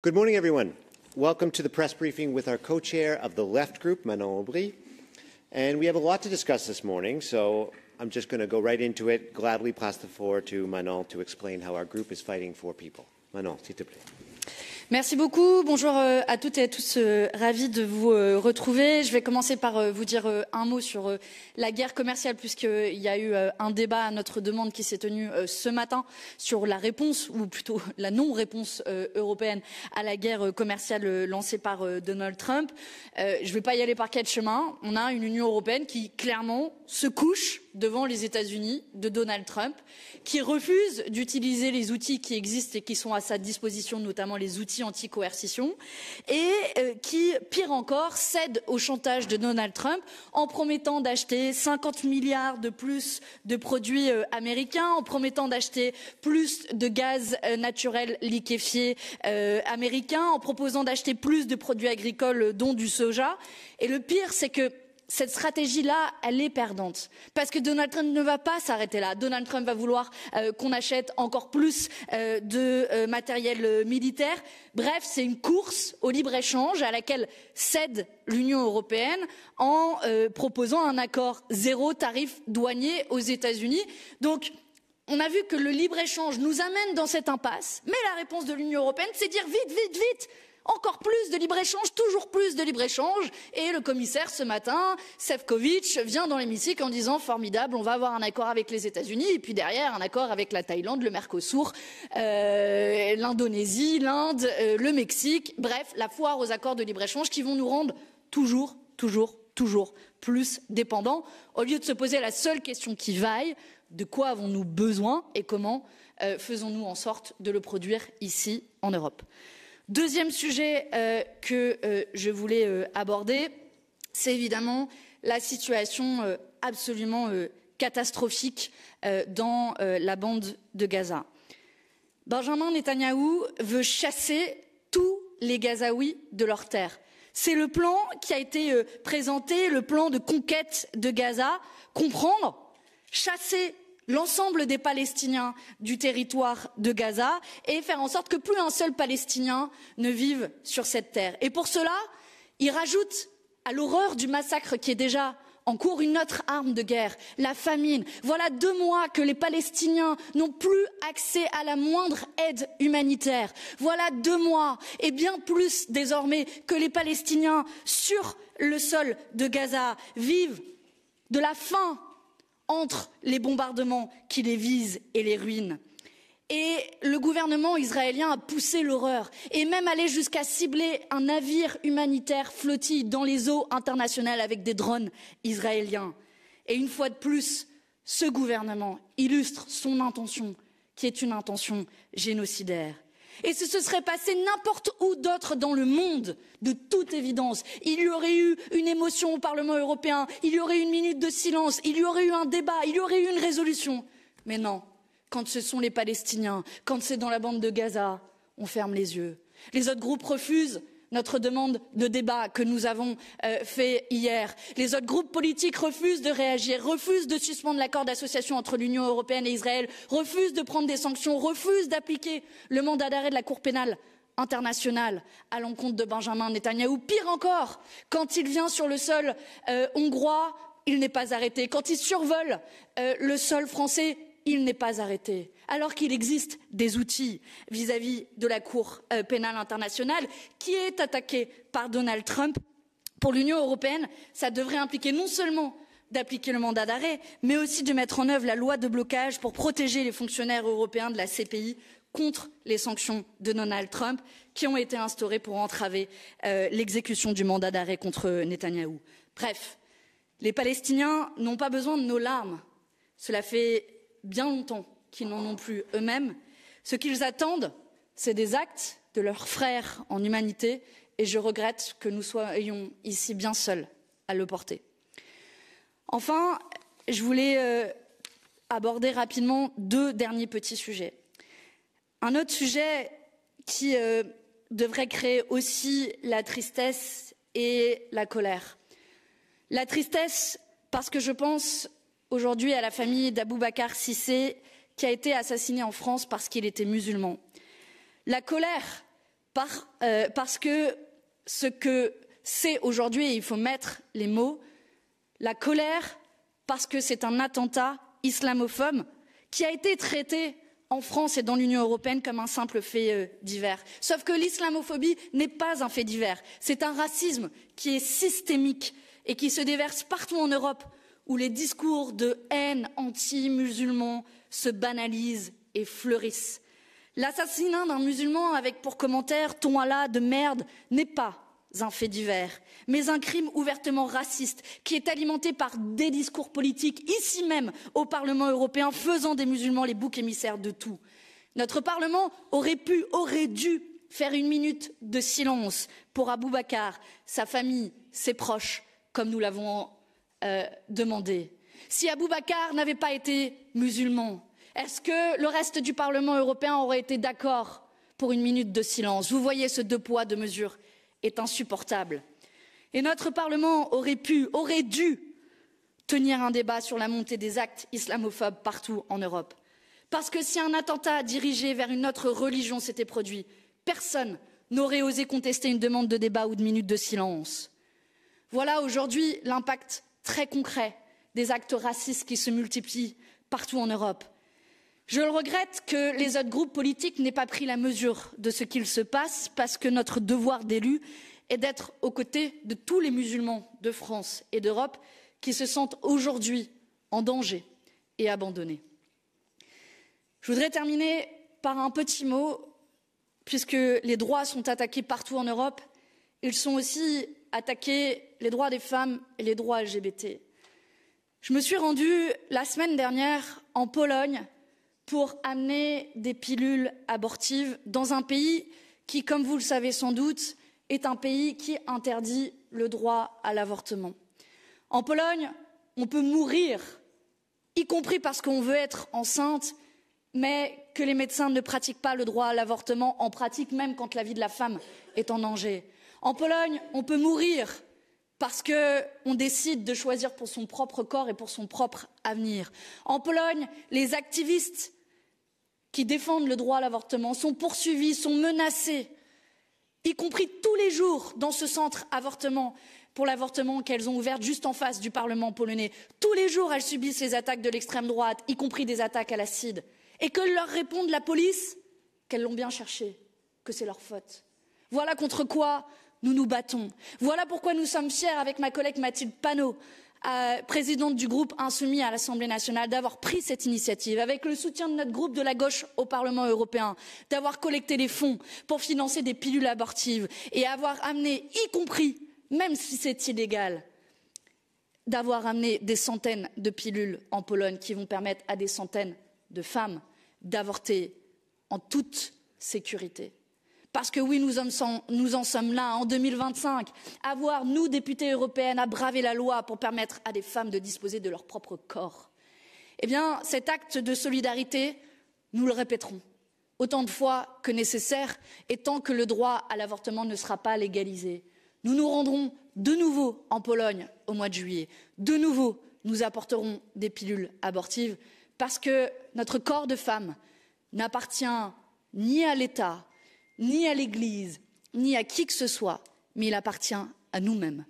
Good morning, everyone. Welcome to the press briefing with our co-chair of the Left Group, Manon Aubry. And we have a lot to discuss this morning, so I'm just going to go right into it. Gladly pass the floor to Manon to explain how our group is fighting for people. Manon, s'il te plaît. Merci beaucoup. Bonjour à toutes et à tous. Ravi de vous retrouver. Je vais commencer par vous dire un mot sur la guerre commerciale, puisqu'il y a eu un débat à notre demande qui s'est tenu ce matin sur la réponse, ou plutôt la non-réponse européenne à la guerre commerciale lancée par Donald Trump. Je ne vais pas y aller par quatre chemins. On a une Union européenne qui, clairement, se couche devant les États-Unis de Donald Trump, qui refuse d'utiliser les outils qui existent et qui sont à sa disposition, notamment les outils anti-coercition, et qui, pire encore, cède au chantage de Donald Trump en promettant d'acheter 50 milliards de plus de produits américains, en promettant d'acheter plus de gaz naturel liquéfié américain, en proposant d'acheter plus de produits agricoles, dont du soja. Et le pire, c'est que cette stratégie-là, elle est perdante. Parce que Donald Trump ne va pas s'arrêter là. Donald Trump va vouloir qu'on achète encore plus de matériel militaire. Bref, c'est une course au libre-échange à laquelle cède l'Union européenne en proposant un accord zéro tarif douanier aux États-Unis. Donc, on a vu que le libre-échange nous amène dans cette impasse. Mais la réponse de l'Union européenne, c'est dire vite, vite, vite. Encore plus de libre-échange, toujours plus de libre-échange. Et le commissaire, ce matin, Šefčovič, vient dans l'hémicycle en disant « Formidable, on va avoir un accord avec les États-Unis. » Et puis derrière, un accord avec la Thaïlande, le Mercosur, l'Indonésie, l'Inde, le Mexique. Bref, la foire aux accords de libre-échange qui vont nous rendre toujours plus dépendants. Au lieu de se poser la seule question qui vaille, de quoi avons-nous besoin et comment faisons-nous en sorte de le produire ici, en Europe. Deuxième sujet que je voulais aborder, c'est évidemment la situation absolument catastrophique dans la bande de Gaza. Benjamin Netanyahou veut chasser tous les Gazaouis de leurs terres. C'est le plan qui a été présenté, le plan de conquête de Gaza. Comprendre, chasser l'ensemble des Palestiniens du territoire de Gaza et faire en sorte que plus un seul Palestinien ne vive sur cette terre. Et pour cela, il rajoute à l'horreur du massacre qui est déjà en cours une autre arme de guerre, la famine. Voilà 2 mois que les Palestiniens n'ont plus accès à la moindre aide humanitaire. Voilà 2 mois et bien plus désormais que les Palestiniens sur le sol de Gaza vivent de la faim entre les bombardements qui les visent et les ruinent. Et le gouvernement israélien a poussé l'horreur et même allé jusqu'à cibler un navire humanitaire flottille dans les eaux internationales avec des drones israéliens. Et une fois de plus, ce gouvernement illustre son intention, qui est une intention génocidaire. Et si ce serait passé n'importe où d'autre dans le monde, de toute évidence, il y aurait eu une émotion au Parlement européen, il y aurait eu une minute de silence, il y aurait eu un débat, il y aurait eu une résolution. Mais non, quand ce sont les Palestiniens, quand c'est dans la bande de Gaza, on ferme les yeux. Les autres groupes refusent notre demande de débat que nous avons fait hier. Les autres groupes politiques refusent de réagir, refusent de suspendre l'accord d'association entre l'Union européenne et Israël, refusent de prendre des sanctions, refusent d'appliquer le mandat d'arrêt de la Cour pénale internationale à l'encontre de Benjamin Netanyahou. Pire encore, quand il vient sur le sol hongrois, il n'est pas arrêté. Quand il survole le sol français, il n'est pas arrêté, alors qu'il existe des outils vis-à-vis de la Cour pénale internationale qui est attaquée par Donald Trump. Pour l'Union européenne, ça devrait impliquer non seulement d'appliquer le mandat d'arrêt, mais aussi de mettre en œuvre la loi de blocage pour protéger les fonctionnaires européens de la CPI contre les sanctions de Donald Trump qui ont été instaurées pour entraver l'exécution du mandat d'arrêt contre Netanyahou. Bref, les Palestiniens n'ont pas besoin de nos larmes. Cela fait bien longtemps qu'ils n'en ont plus eux-mêmes. Ce qu'ils attendent, c'est des actes de leurs frères en humanité et je regrette que nous soyons ici bien seuls à le porter. Enfin, je voulais aborder rapidement 2 derniers petits sujets. Un autre sujet qui devrait créer aussi la tristesse et la colère. La tristesse parce que je pense aujourd'hui à la famille d'Aboubacar Cissé qui a été assassiné en France parce qu'il était musulman. La colère parce que ce que c'est aujourd'hui, et il faut mettre les mots, la colère, parce que c'est un attentat islamophobe qui a été traité en France et dans l'Union européenne comme un simple fait divers. Sauf que l'islamophobie n'est pas un fait divers, c'est un racisme qui est systémique et qui se déverse partout en Europe, où les discours de haine anti-musulmans se banalisent et fleurissent. L'assassinat d'un musulman avec pour commentaire « ton Allah de merde » n'est pas un fait divers, mais un crime ouvertement raciste qui est alimenté par des discours politiques, ici même au Parlement européen, faisant des musulmans les boucs émissaires de tout. Notre Parlement aurait dû faire une minute de silence pour Abou Bakar, sa famille, ses proches, comme nous l'avons demandé. Si Abou Bakar n'avait pas été musulman, est-ce que le reste du Parlement européen aurait été d'accord pour une minute de silence? Vous voyez, ce deux poids, deux mesures est insupportable. Et notre Parlement aurait dû tenir un débat sur la montée des actes islamophobes partout en Europe. Parce que si un attentat dirigé vers une autre religion s'était produit, personne n'aurait osé contester une demande de débat ou de minute de silence. Voilà aujourd'hui l'impact très concret des actes racistes qui se multiplient partout en Europe. Je le regrette que les autres groupes politiques n'aient pas pris la mesure de ce qu'il se passe, parce que notre devoir d'élu est d'être aux côtés de tous les musulmans de France et d'Europe qui se sentent aujourd'hui en danger et abandonnés. Je voudrais terminer par un petit mot, puisque les droits sont attaqués partout en Europe, ils sont aussi attaqués, les droits des femmes et les droits LGBT. Je me suis rendue la semaine dernière en Pologne pour amener des pilules abortives dans un pays qui, comme vous le savez sans doute, est un pays qui interdit le droit à l'avortement. En Pologne, on peut mourir, y compris parce qu'on veut être enceinte, mais que les médecins ne pratiquent pas le droit à l'avortement, en pratique même quand la vie de la femme est en danger. En Pologne, on peut mourir parce qu'on décide de choisir pour son propre corps et pour son propre avenir. En Pologne, les activistes qui défendent le droit à l'avortement sont poursuivis, sont menacés, y compris tous les jours dans ce centre avortement pour l'avortement qu'elles ont ouvert juste en face du Parlement polonais. Tous les jours, elles subissent les attaques de l'extrême droite, y compris des attaques à l'acide. Et que leur réponde la police qu'elles l'ont bien cherché, que c'est leur faute. Voilà contre quoi nous nous battons. Voilà pourquoi nous sommes fiers, avec ma collègue Mathilde Panot, présidente du groupe Insoumis à l'Assemblée nationale, d'avoir pris cette initiative, avec le soutien de notre groupe de la gauche au Parlement européen, d'avoir collecté les fonds pour financer des pilules abortives et avoir amené, y compris, même si c'est illégal, d'avoir amené des centaines de pilules en Pologne qui vont permettre à des centaines de femmes d'avorter en toute sécurité. Parce que oui, nous en sommes là, en 2025, à voir, nous, députés européennes, à braver la loi pour permettre à des femmes de disposer de leur propre corps. Eh bien, cet acte de solidarité, nous le répéterons autant de fois que nécessaire, et tant que le droit à l'avortement ne sera pas légalisé. Nous nous rendrons de nouveau en Pologne au mois de juillet. De nouveau, nous apporterons des pilules abortives, parce que notre corps de femme n'appartient ni à l'État, ni à l'Église, ni à qui que ce soit, mais il appartient à nous-mêmes.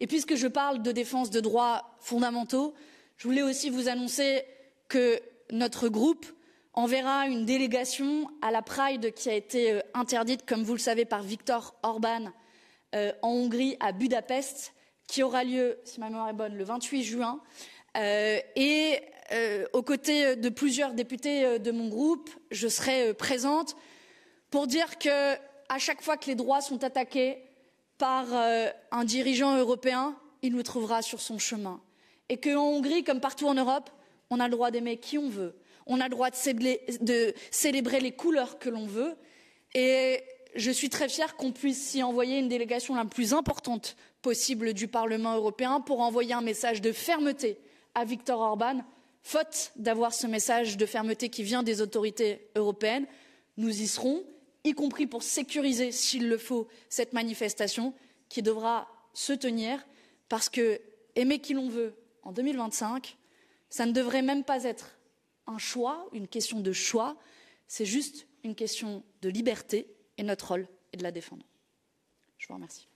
Et puisque je parle de défense de droits fondamentaux, je voulais aussi vous annoncer que notre groupe enverra une délégation à la Pride qui a été interdite, comme vous le savez, par Viktor Orban en Hongrie, à Budapest, qui aura lieu, si ma mémoire est bonne, le 28 juin. Aux côtés de plusieurs députés de mon groupe, je serai présente pour dire qu'à chaque fois que les droits sont attaqués par un dirigeant européen, il nous trouvera sur son chemin. Et qu'en Hongrie, comme partout en Europe, on a le droit d'aimer qui on veut. On a le droit de célébrer les couleurs que l'on veut. Et je suis très fière qu'on puisse y envoyer une délégation la plus importante possible du Parlement européen pour envoyer un message de fermeté à Viktor Orban, faute d'avoir ce message de fermeté qui vient des autorités européennes. Nous y serons, y compris pour sécuriser, s'il le faut, cette manifestation qui devra se tenir, parce que aimer qui l'on veut en 2025, ça ne devrait même pas être un choix, une question de choix, c'est juste une question de liberté Et notre rôle est de la défendre. Je vous remercie.